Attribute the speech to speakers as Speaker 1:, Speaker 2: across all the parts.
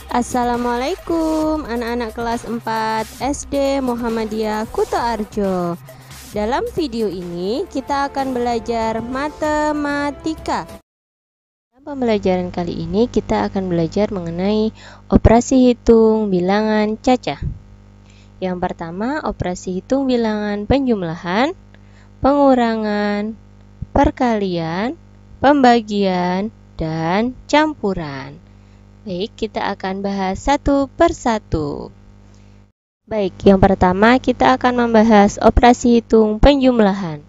Speaker 1: Assalamualaikum anak-anak kelas 4 SD Muhammadiyah Kuto Arjo. Dalam video ini kita akan belajar matematika. Dalam pembelajaran kali ini kita akan belajar mengenai operasi hitung bilangan cacah. Yang pertama, operasi hitung bilangan penjumlahan, pengurangan, perkalian, pembagian, dan campuran. Baik, kita akan bahas satu persatu. Baik, yang pertama kita akan membahas operasi hitung penjumlahan.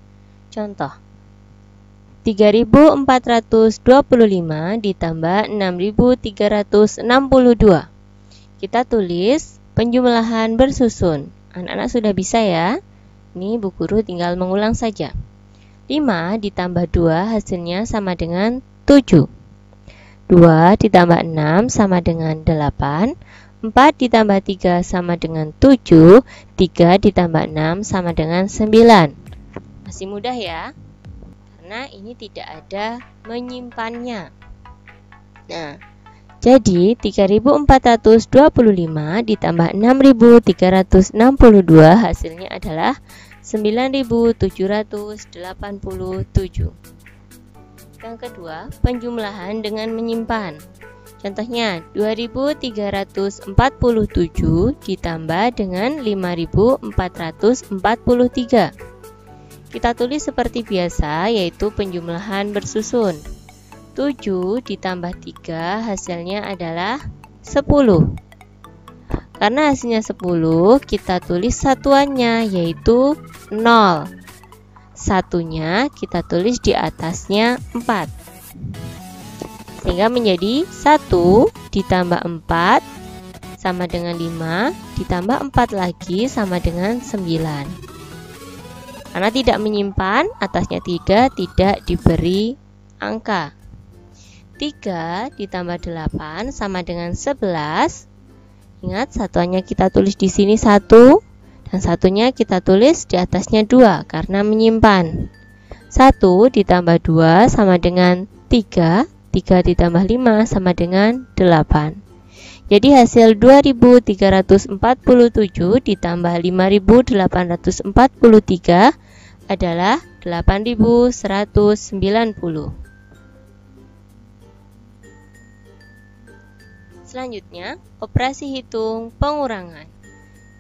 Speaker 1: Contoh, 3.425 ditambah 6.362. Kita tulis penjumlahan bersusun. Anak-anak sudah bisa ya? Ini Bu Guru tinggal mengulang saja. 5 ditambah 2 hasilnya sama dengan 7. 2 ditambah 6 sama dengan 8, 4 ditambah 3 sama dengan 7, 3 ditambah 6 sama dengan 9. Masih mudah ya? Karena ini tidak ada menyimpannya. Nah, jadi 3.425 ditambah 6.362 hasilnya adalah 9.787. Yang kedua, penjumlahan dengan menyimpan. Contohnya, 2.347 ditambah dengan 5.443. Kita tulis seperti biasa, yaitu penjumlahan bersusun. 7 ditambah 3 hasilnya adalah 10. Karena hasilnya 10, kita tulis satuannya, yaitu 0. Satunya kita tulis di atasnya 4, sehingga menjadi 1 ditambah 4 sama dengan 5, ditambah 4 lagi sama dengan 9. Karena tidak menyimpan, atasnya 3 tidak diberi angka. 3 ditambah 8 sama dengan 11. Ingat, satuannya kita tulis di sini 1. Dan satunya kita tulis di atasnya 2 karena menyimpan. 1 ditambah 2 sama dengan 3. 3 ditambah 5 sama dengan 8. Jadi hasil 2.347 ditambah 5.843 adalah 8.190. Selanjutnya, operasi hitung pengurangan.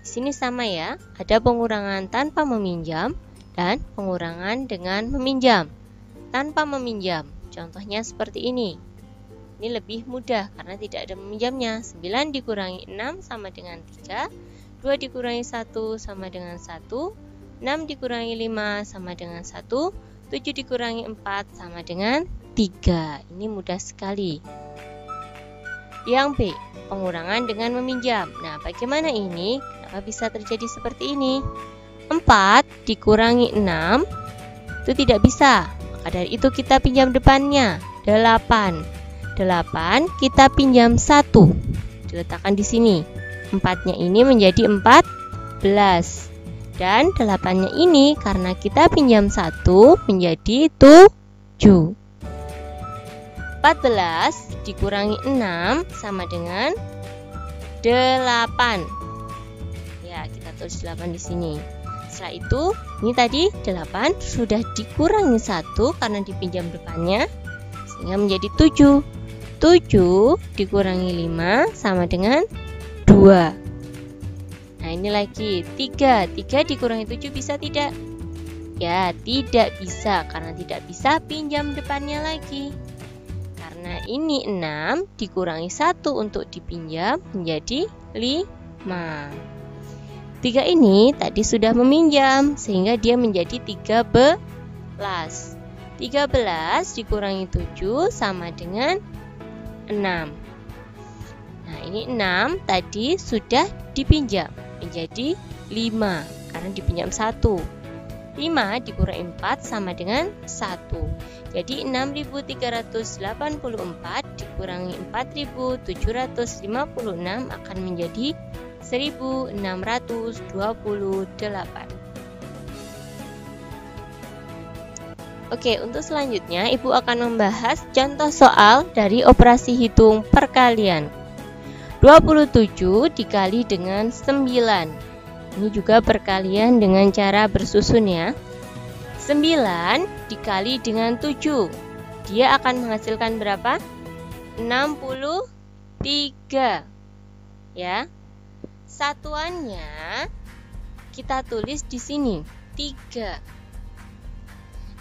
Speaker 1: Di sini sama ya, ada pengurangan tanpa meminjam dan pengurangan dengan meminjam. Tanpa meminjam, contohnya seperti ini. Ini lebih mudah karena tidak ada meminjamnya. 9 dikurangi 6 sama dengan 3, 2 dikurangi 1 sama dengan 1, 6 dikurangi 5 sama dengan 1, 7 dikurangi 4 sama dengan 3. Ini mudah sekali. Yang B, pengurangan dengan meminjam. Nah, bagaimana ini? Kenapa bisa terjadi seperti ini? 4 dikurangi 6 itu tidak bisa. Maka dari itu kita pinjam depannya 8. 8 kita pinjam 1. Diletakkan di sini. 4-nya ini menjadi 14. Dan 8-nya ini karena kita pinjam 1 menjadi 7. 14 dikurangi 6 sama dengan 8. Ya, kita tulis 8 di sini. Setelah itu, ini tadi 8 sudah dikurangi 1 karena dipinjam depannya, sehingga menjadi 7. 7 dikurangi 5 sama dengan 2. Nah, ini lagi 3. 3 dikurangi 7 bisa tidak? Ya, tidak bisa karena tidak bisa pinjam depannya lagi. Karena ini 6 dikurangi 1 untuk dipinjam menjadi 5. 3 ini tadi sudah meminjam sehingga dia menjadi 13. 13 dikurangi 7 sama dengan 6. Nah, ini 6 tadi sudah dipinjam menjadi 5 karena dipinjam 1. 5 dikurangi 4 sama dengan 1. Jadi 6.384 dikurangi 4.756 akan menjadi 1.628. Oke, untuk selanjutnya Ibu akan membahas contoh soal dari operasi hitung perkalian. 27 dikali dengan 9. Ini juga perkalian dengan cara bersusun ya. 9 dikali dengan 7. Dia akan menghasilkan berapa? 63. Ya. Satuannya kita tulis di sini 3.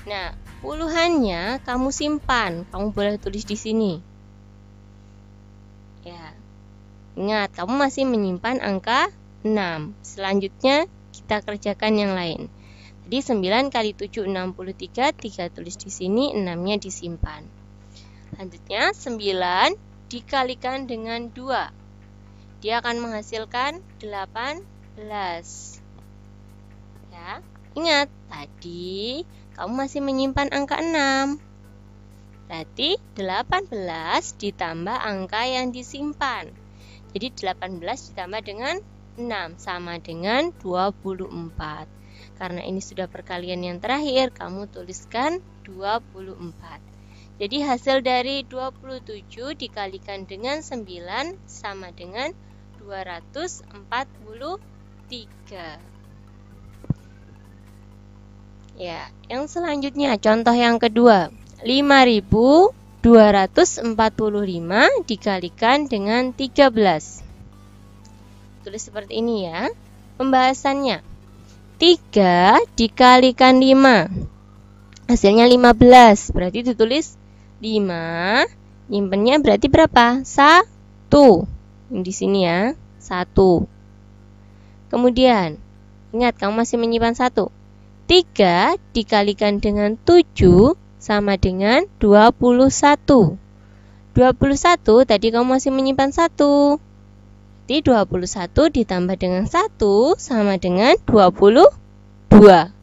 Speaker 1: Nah, puluhannya kamu simpan. Kamu boleh tulis di sini. Ya. Ingat, kamu masih menyimpan angka 6. Selanjutnya kita kerjakan yang lain. Jadi 9 kali 7 63, 3 tulis di sini, 6-nya disimpan. Selanjutnya 9 dikalikan dengan 2. Dia akan menghasilkan 18. Ya, ingat tadi kamu masih menyimpan angka 6. Berarti 18 ditambah angka yang disimpan. Jadi 18 ditambah dengan 6 sama dengan 24. Karena ini sudah perkalian yang terakhir, kamu tuliskan 24. Jadi hasil dari 27 dikalikan dengan 9 sama dengan 243. Ya, yang selanjutnya contoh yang kedua. 5245 dikalikan dengan 13. Tulis seperti ini ya. Pembahasannya. 3 dikalikan 5. Hasilnya 15. Berarti ditulis 5. Nyimpennya berarti berapa? 1. Di sini ya. 1. Kemudian, ingat kamu masih menyimpan 1. 3 dikalikan dengan 7 sama dengan 21. 21 tadi kamu masih menyimpan 1. Jadi 21 ditambah dengan 1 sama dengan 22. 22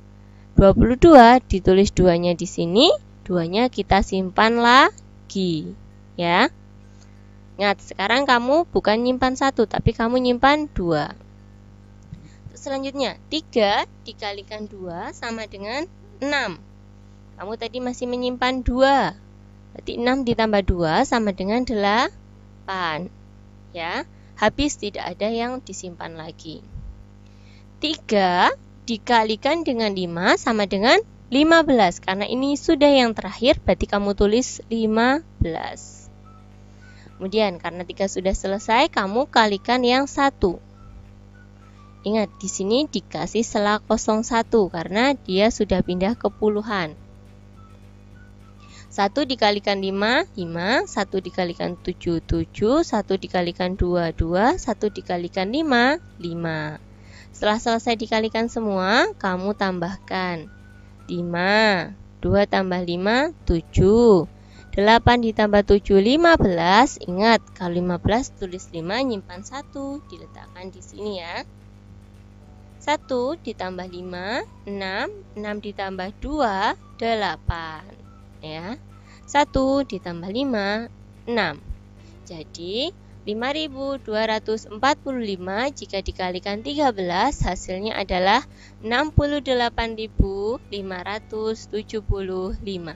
Speaker 1: ditulis 2-nya di sini, 2-nya kita simpan lagi. Ya. Ingat, sekarang kamu bukan nyimpan 1, tapi kamu nyimpan 2. Selanjutnya, 3 dikalikan 2 sama dengan 6. Kamu tadi masih menyimpan 2. Berarti 6 ditambah 2 sama dengan 8. Ya, habis tidak ada yang disimpan lagi. 3 dikalikan dengan 5 sama dengan 15. Karena ini sudah yang terakhir, berarti kamu tulis 15. Kemudian karena 3 sudah selesai, kamu kalikan yang 1. Ingat, di sini dikasih sela 01 karena dia sudah pindah ke puluhan. 1 dikalikan 5, 5. 1 dikalikan 7, 7. 1 dikalikan 2, 2. 1 dikalikan 5, 5. Setelah selesai dikalikan semua, kamu tambahkan 5. 2 tambah 5, 7. 8 ditambah 7, 15. Ingat, kalau 15 tulis 5, nyimpan 1, diletakkan di sini ya. 1 ditambah 5, 6. 6 ditambah 2, 8. Ya. 1 ditambah 5, 6. Jadi 5245 jika dikalikan 13 hasilnya adalah 68.575.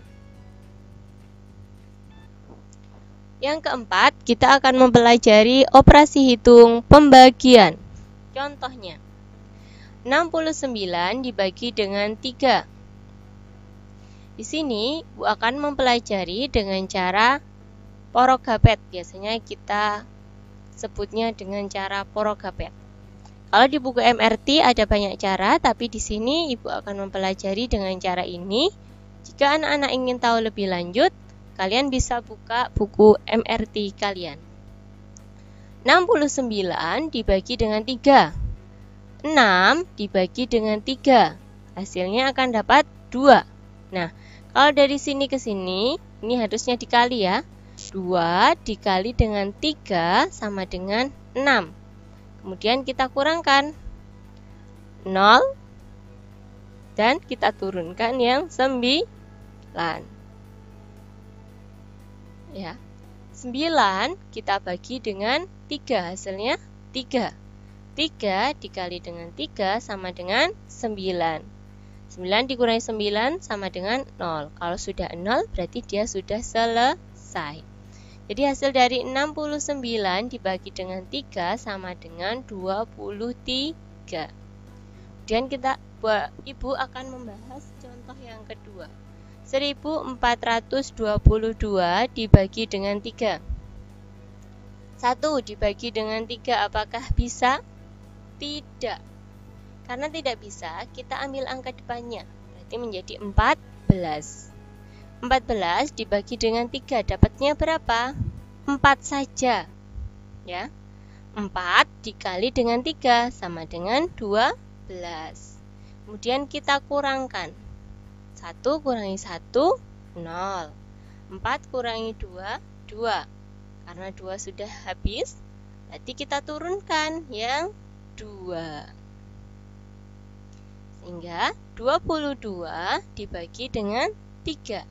Speaker 1: Yang keempat, kita akan mempelajari operasi hitung pembagian. Contohnya, 69 dibagi dengan 3. Di sini, Bu akan mempelajari dengan cara porogapet. Biasanya kita sebutnya dengan cara porogapet. Kalau di buku MRT ada banyak cara, tapi di sini Ibu akan mempelajari dengan cara ini. Jika anak-anak ingin tahu lebih lanjut, kalian bisa buka buku MRT kalian. 69 dibagi dengan 3. 6 dibagi dengan 3. Hasilnya akan dapat 2. Nah, kalau dari sini ke sini, ini harusnya dikali ya. 2 dikali dengan 3 sama dengan 6. Kemudian kita kurangkan 0 dan kita turunkan yang 9. Ya. 9 kita bagi dengan 3, hasilnya 3. 3 dikali dengan 3 sama dengan 9. 9 dikurangi 9 sama dengan 0. Kalau sudah 0 berarti dia sudah selesai. Jadi hasil dari 69 dibagi dengan 3 sama dengan 23. Kemudian Ibu akan membahas contoh yang kedua. 1422 dibagi dengan 3. 1 dibagi dengan 3 apakah bisa? Tidak. Karena tidak bisa, kita ambil angka depannya. Berarti menjadi 14. 14 dibagi dengan 3 dapatnya berapa? 4 saja. Ya. 4 dikali dengan 3 sama dengan 12. Kemudian kita kurangkan. 1 kurangi 1, 0. 4 kurangi 2, 2. Karena 2 sudah habis, berarti kita turunkan yang 2. Sehingga 22 dibagi dengan 3.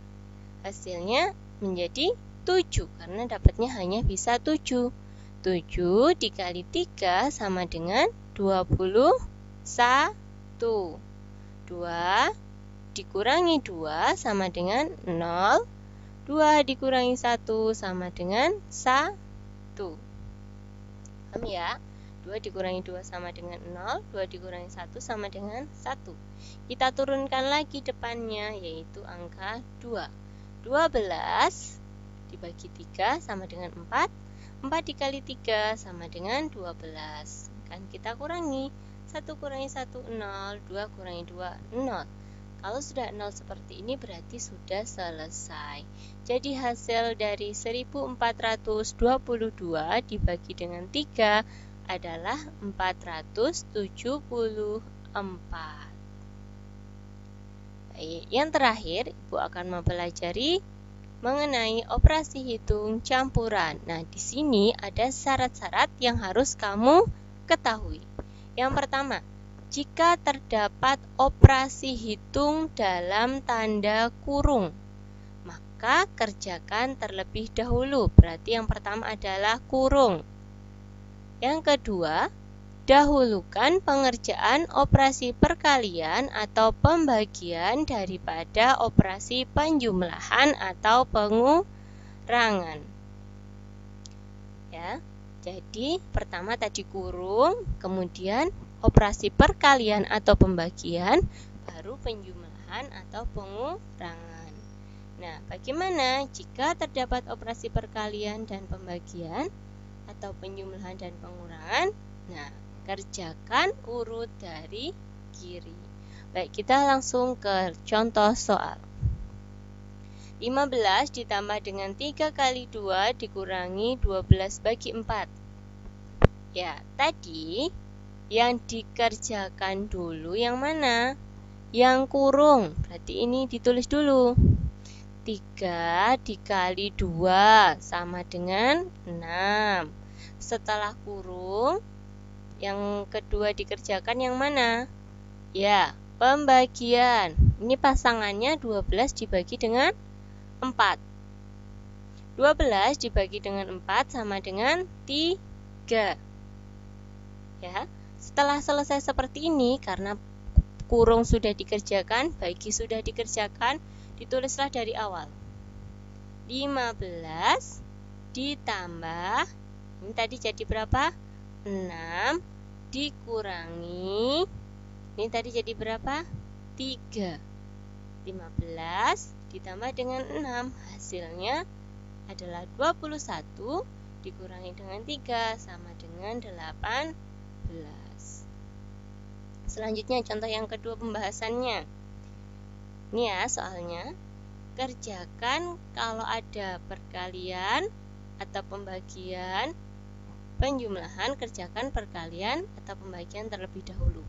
Speaker 1: Hasilnya menjadi 7 karena dapatnya hanya bisa 7. 7 dikali 3 sama dengan 21. 2 dikurangi 2 sama dengan 0. 2 dikurangi 1 sama dengan 1. Paham ya? 2 dikurangi 2 sama dengan 0, 2 dikurangi 1 sama dengan 1. Kita turunkan lagi depannya, yaitu angka 2. 12 dibagi 3 sama dengan 4. 4 dikali 3 sama dengan 12. Kan kita kurangi. 1 kurangi 1, 0. 2 kurangi 2, 0. Kalau sudah 0 seperti ini berarti sudah selesai. Jadi hasil dari 1422 dibagi dengan 3 adalah 474. Baik, yang terakhir Ibu akan mempelajari mengenai operasi hitung campuran. Nah, di sini ada syarat-syarat yang harus kamu ketahui. Yang pertama, jika terdapat operasi hitung dalam tanda kurung, maka kerjakan terlebih dahulu. Berarti yang pertama adalah kurung. Yang kedua, dahulukan pengerjaan operasi perkalian atau pembagian daripada operasi penjumlahan atau pengurangan. Ya, jadi pertama tadi kurung, kemudian operasi perkalian atau pembagian, baru penjumlahan atau pengurangan. Nah, bagaimana jika terdapat operasi perkalian dan pembagian atau penjumlahan dan pengurangan? Nah, kerjakan urut dari kiri. Baik, kita langsung ke contoh soal. 15 ditambah dengan 3 kali 2 dikurangi 12 bagi 4. Ya, tadi yang dikerjakan dulu yang mana? Yang kurung. Berarti ini ditulis dulu. 3 dikali 2 sama dengan 6. Setelah kurung, yang kedua dikerjakan yang mana? Ya, pembagian. Ini pasangannya 12 dibagi dengan 4. 12 dibagi dengan 4 sama dengan 3. Ya. Setelah selesai seperti ini, karena kurung sudah dikerjakan, bagi sudah dikerjakan, ditulislah dari awal. 15 ditambah, ini tadi jadi berapa? 6 dikurangi, ini tadi jadi berapa? 3. 15 ditambah dengan 6, hasilnya adalah 21 dikurangi dengan 3 sama dengan 18. Selanjutnya contoh yang kedua pembahasannya. Ini ya soalnya. Kerjakan kalau ada perkalian atau pembagian, penjumlahan, kerjakan perkalian atau pembagian terlebih dahulu.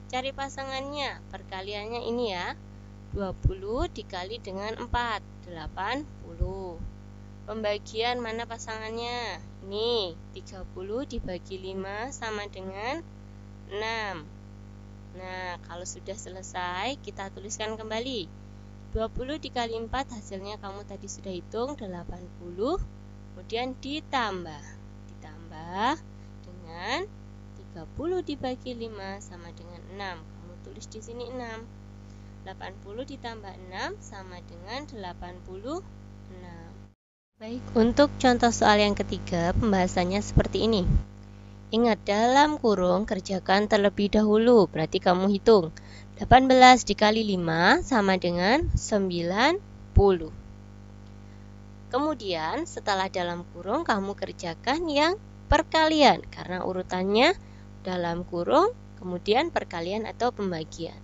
Speaker 1: Cari pasangannya. Perkaliannya ini ya. 20 dikali dengan 4, 80. Pembagian mana pasangannya? Ini 30 dibagi 5 sama dengan 6. Nah, kalau sudah selesai, kita tuliskan kembali. 20 dikali 4 hasilnya kamu tadi sudah hitung 80. Kemudian ditambah dengan 30 dibagi 5 sama dengan 6. Kamu tulis di sini 6. 80 ditambah 6 sama dengan 86. Baik, untuk contoh soal yang ketiga, pembahasannya seperti ini. Ingat, dalam kurung kerjakan terlebih dahulu, berarti kamu hitung. 18 dikali 5 sama dengan 90. Kemudian, setelah dalam kurung, kamu kerjakan yang perkalian, karena urutannya dalam kurung, kemudian perkalian atau pembagian.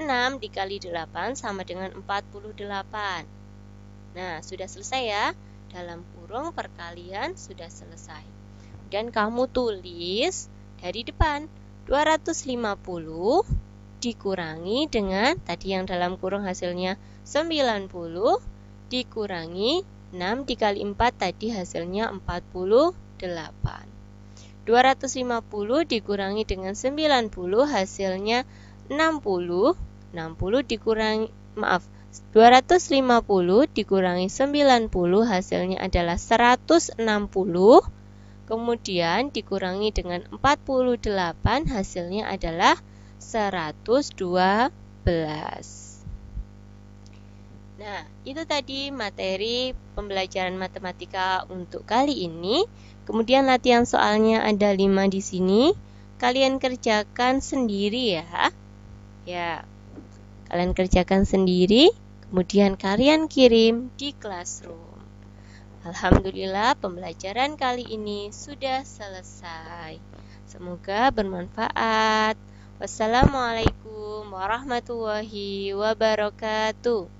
Speaker 1: 6 dikali 8 sama dengan 48. Nah, sudah selesai ya. Dalam kurung perkalian sudah selesai. Dan kamu tulis dari depan 250 dikurangi dengan tadi yang dalam kurung hasilnya 90 dikurangi 6 dikali 4 tadi hasilnya 48. 250 dikurangi dengan 90 hasilnya 60. 60 dikurangi 250 dikurangi 90 hasilnya adalah 160. Kemudian dikurangi dengan 48 hasilnya adalah 112. Nah, itu tadi materi pembelajaran matematika untuk kali ini. Kemudian latihan soalnya ada 5 di sini. Kalian kerjakan sendiri ya. Ya. Kalian kerjakan sendiri, kemudian kalian kirim di Classroom. Alhamdulillah, pembelajaran kali ini sudah selesai. Semoga bermanfaat. Wassalamualaikum warahmatullahi wabarakatuh.